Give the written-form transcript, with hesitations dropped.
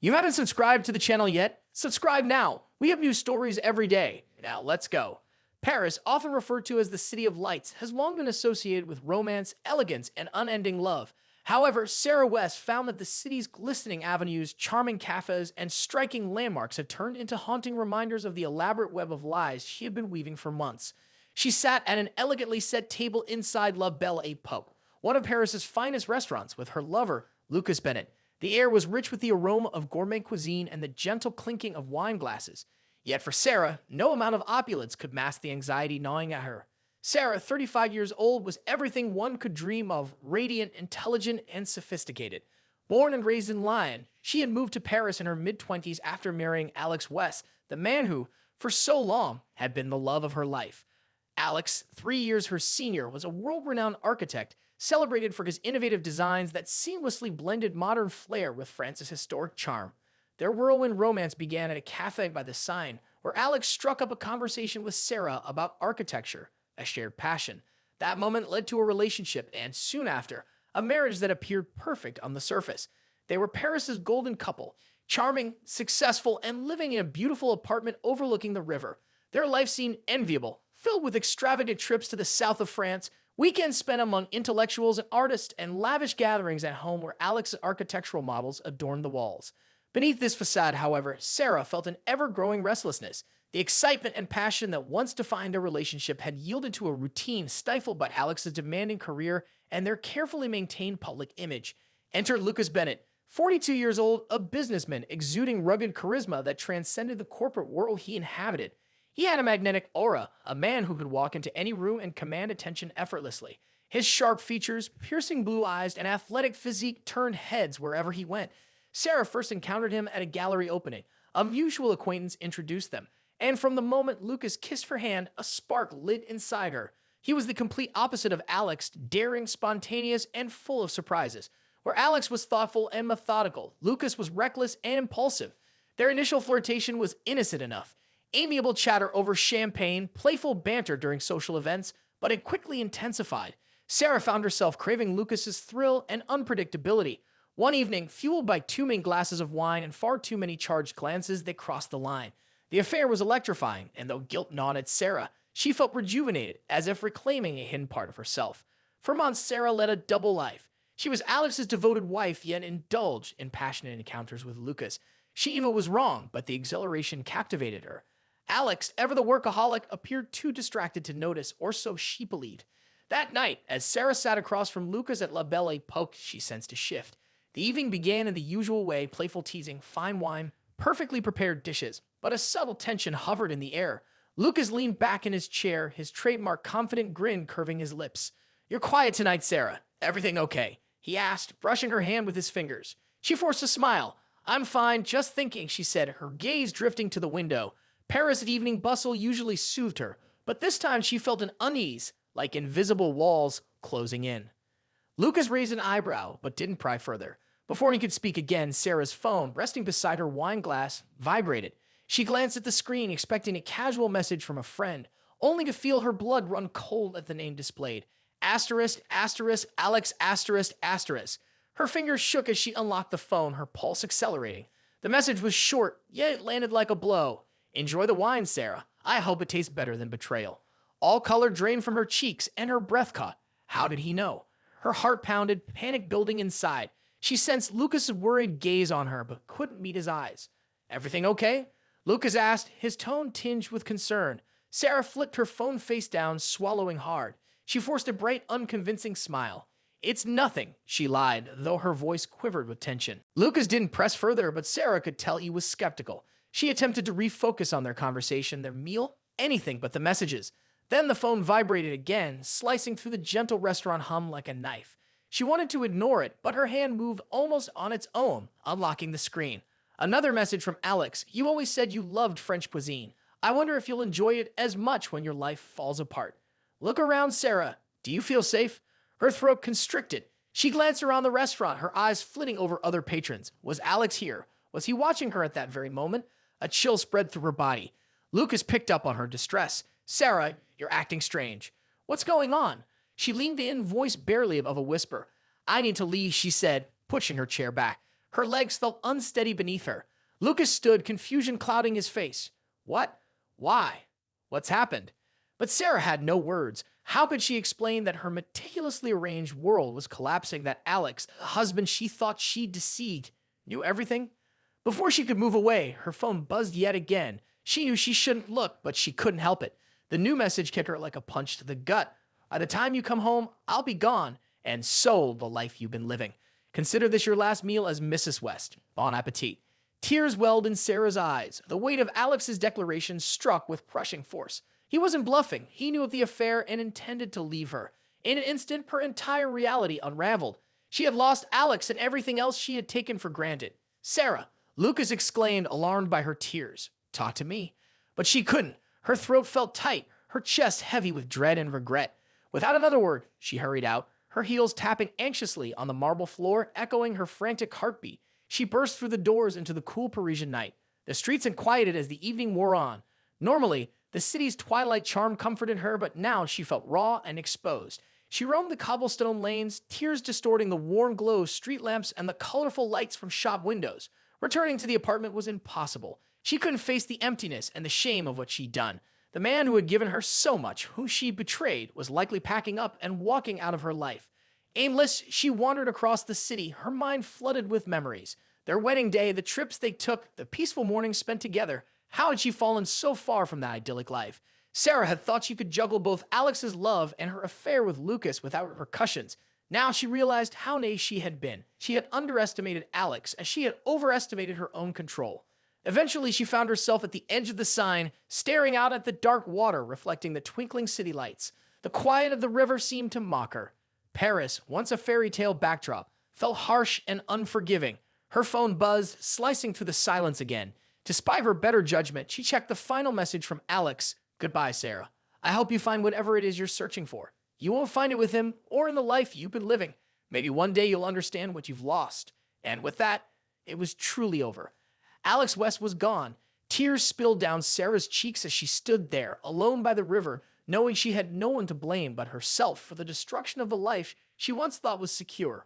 You haven't subscribed to the channel yet? Subscribe now. We have new stories every day. Now let's go. Paris, often referred to as the City of Lights, has long been associated with romance, elegance, and unending love. However, Sarah West found that the city's glistening avenues, charming cafes, and striking landmarks had turned into haunting reminders of the elaborate web of lies she had been weaving for months. She sat at an elegantly set table inside La Belle Époque, one of Paris's finest restaurants, with her lover, Lucas Bennett. The air was rich with the aroma of gourmet cuisine and the gentle clinking of wine glasses. Yet for Sarah, no amount of opulence could mask the anxiety gnawing at her. Sarah, 35 years old, was everything one could dream of: radiant, intelligent, and sophisticated. Born and raised in Lyon, she had moved to Paris in her mid-20s after marrying Alex West, the man who, for so long, had been the love of her life. Alex, 3 years her senior, was a world-renowned architect, celebrated for his innovative designs that seamlessly blended modern flair with France's historic charm. Their whirlwind romance began at a cafe by the Seine, where Alex struck up a conversation with Sarah about architecture, a shared passion. That moment led to a relationship and, soon after, a marriage that appeared perfect on the surface. They were Paris's golden couple, charming, successful, and living in a beautiful apartment overlooking the river. Their life seemed enviable, filled with extravagant trips to the south of France, weekends spent among intellectuals and artists, and lavish gatherings at home where Alex's architectural models adorned the walls. Beneath this facade, however, Sarah felt an ever-growing restlessness. The excitement and passion that once defined their relationship had yielded to a routine stifled by Alex's demanding career and their carefully maintained public image. Enter Lucas Bennett, 42 years old, a businessman exuding rugged charisma that transcended the corporate world he inhabited. He had a magnetic aura, a man who could walk into any room and command attention effortlessly. His sharp features, piercing blue eyes, and athletic physique turned heads wherever he went. Sarah first encountered him at a gallery opening. A mutual acquaintance introduced them, and from the moment Lucas kissed her hand, a spark lit inside her. He was the complete opposite of Alex, daring, spontaneous, and full of surprises. Where Alex was thoughtful and methodical, Lucas was reckless and impulsive. Their initial flirtation was innocent enough. Amiable chatter over champagne, playful banter during social events, but it quickly intensified. Sarah found herself craving Lucas's thrill and unpredictability. One evening, fueled by too many glasses of wine and far too many charged glances, they crossed the line. The affair was electrifying, and though guilt gnawed at Sarah, she felt rejuvenated, as if reclaiming a hidden part of herself. For months, Sarah led a double life. She was Alex's devoted wife, yet indulged in passionate encounters with Lucas. She even was wrong, but the exhilaration captivated her. Alex, ever the workaholic, appeared too distracted to notice, or so she believed. That night, as Sarah sat across from Lucas at La Belle Époque, she sensed a shift. The evening began in the usual way: playful teasing, fine wine, perfectly prepared dishes, but a subtle tension hovered in the air. Lucas leaned back in his chair, his trademark confident grin curving his lips. "You're quiet tonight, Sarah. Everything okay?" he asked, brushing her hand with his fingers. She forced a smile. "I'm fine, just thinking," she said, her gaze drifting to the window. Paris' evening bustle usually soothed her, but this time she felt an unease, like invisible walls closing in. Lucas raised an eyebrow, but didn't pry further. Before he could speak again, Sarah's phone, resting beside her wine glass, vibrated. She glanced at the screen, expecting a casual message from a friend, only to feel her blood run cold at the name displayed. Asterisk, asterisk, Alex, asterisk, asterisk. Her fingers shook as she unlocked the phone, her pulse accelerating. The message was short, yet it landed like a blow. "Enjoy the wine, Sarah. I hope it tastes better than betrayal." All color drained from her cheeks, and her breath caught. How did he know? Her heart pounded, panic building inside. She sensed Lucas's worried gaze on her, but couldn't meet his eyes. "Everything okay?" Lucas asked, his tone tinged with concern. Sarah flipped her phone face down, swallowing hard. She forced a bright, unconvincing smile. "It's nothing," she lied, though her voice quivered with tension. Lucas didn't press further, but Sarah could tell he was skeptical. She attempted to refocus on their conversation, their meal, anything but the messages. Then the phone vibrated again, slicing through the gentle restaurant hum like a knife. She wanted to ignore it, but her hand moved almost on its own, unlocking the screen. Another message from Alex. "You always said you loved French cuisine. I wonder if you'll enjoy it as much when your life falls apart. Look around, Sarah. Do you feel safe?" Her throat constricted. She glanced around the restaurant, her eyes flitting over other patrons. Was Alex here? Was he watching her at that very moment? A chill spread through her body. Lucas picked up on her distress. "Sarah, you're acting strange." "What's going on?" She leaned in, voice barely above a whisper. "I need to leave," she said, pushing her chair back. Her legs felt unsteady beneath her. Lucas stood, confusion clouding his face. What? Why? What's happened? But Sarah had no words. How could she explain that her meticulously arranged world was collapsing, that Alex, the husband she thought she'd deceived, knew everything? Before she could move away, her phone buzzed yet again. She knew she shouldn't look, but she couldn't help it. The new message hit her like a punch to the gut. By the time you come home, I'll be gone, and so the life you've been living. Consider this your last meal as Mrs. West. Bon appetit. Tears welled in Sarah's eyes. The weight of Alex's declaration struck with crushing force. He wasn't bluffing. He knew of the affair and intended to leave her. In an instant, her entire reality unraveled. She had lost Alex and everything else she had taken for granted. Sarah, Lucas exclaimed, alarmed by her tears. Talk to me. But she couldn't. Her throat felt tight, her chest heavy with dread and regret. Without another word, she hurried out, her heels tapping anxiously on the marble floor, echoing her frantic heartbeat. She burst through the doors into the cool Parisian night. The streets had quieted as the evening wore on. Normally, the city's twilight charm comforted her, but now she felt raw and exposed. She roamed the cobblestone lanes, tears distorting the warm glow of street lamps and the colorful lights from shop windows. Returning to the apartment was impossible. She couldn't face the emptiness and the shame of what she'd done. The man who had given her so much, who she betrayed, was likely packing up and walking out of her life. Aimless, she wandered across the city, her mind flooded with memories. Their wedding day, the trips they took, the peaceful mornings spent together. How had she fallen so far from that idyllic life? Sarah had thought she could juggle both Alex's love and her affair with Lucas without repercussions. Now she realized how naive she had been. She had underestimated Alex, as she had overestimated her own control. Eventually, she found herself at the edge of the Seine, staring out at the dark water reflecting the twinkling city lights. The quiet of the river seemed to mock her. Paris, once a fairy tale backdrop, felt harsh and unforgiving. Her phone buzzed, slicing through the silence again. Despite her better judgment, she checked the final message from Alex. Goodbye, Sarah. I hope you find whatever it is you're searching for. You won't find it with him or in the life you've been living. Maybe one day you'll understand what you've lost. And with that, it was truly over. Alex West was gone. Tears spilled down Sarah's cheeks as she stood there, alone by the river, knowing she had no one to blame but herself for the destruction of the life she once thought was secure.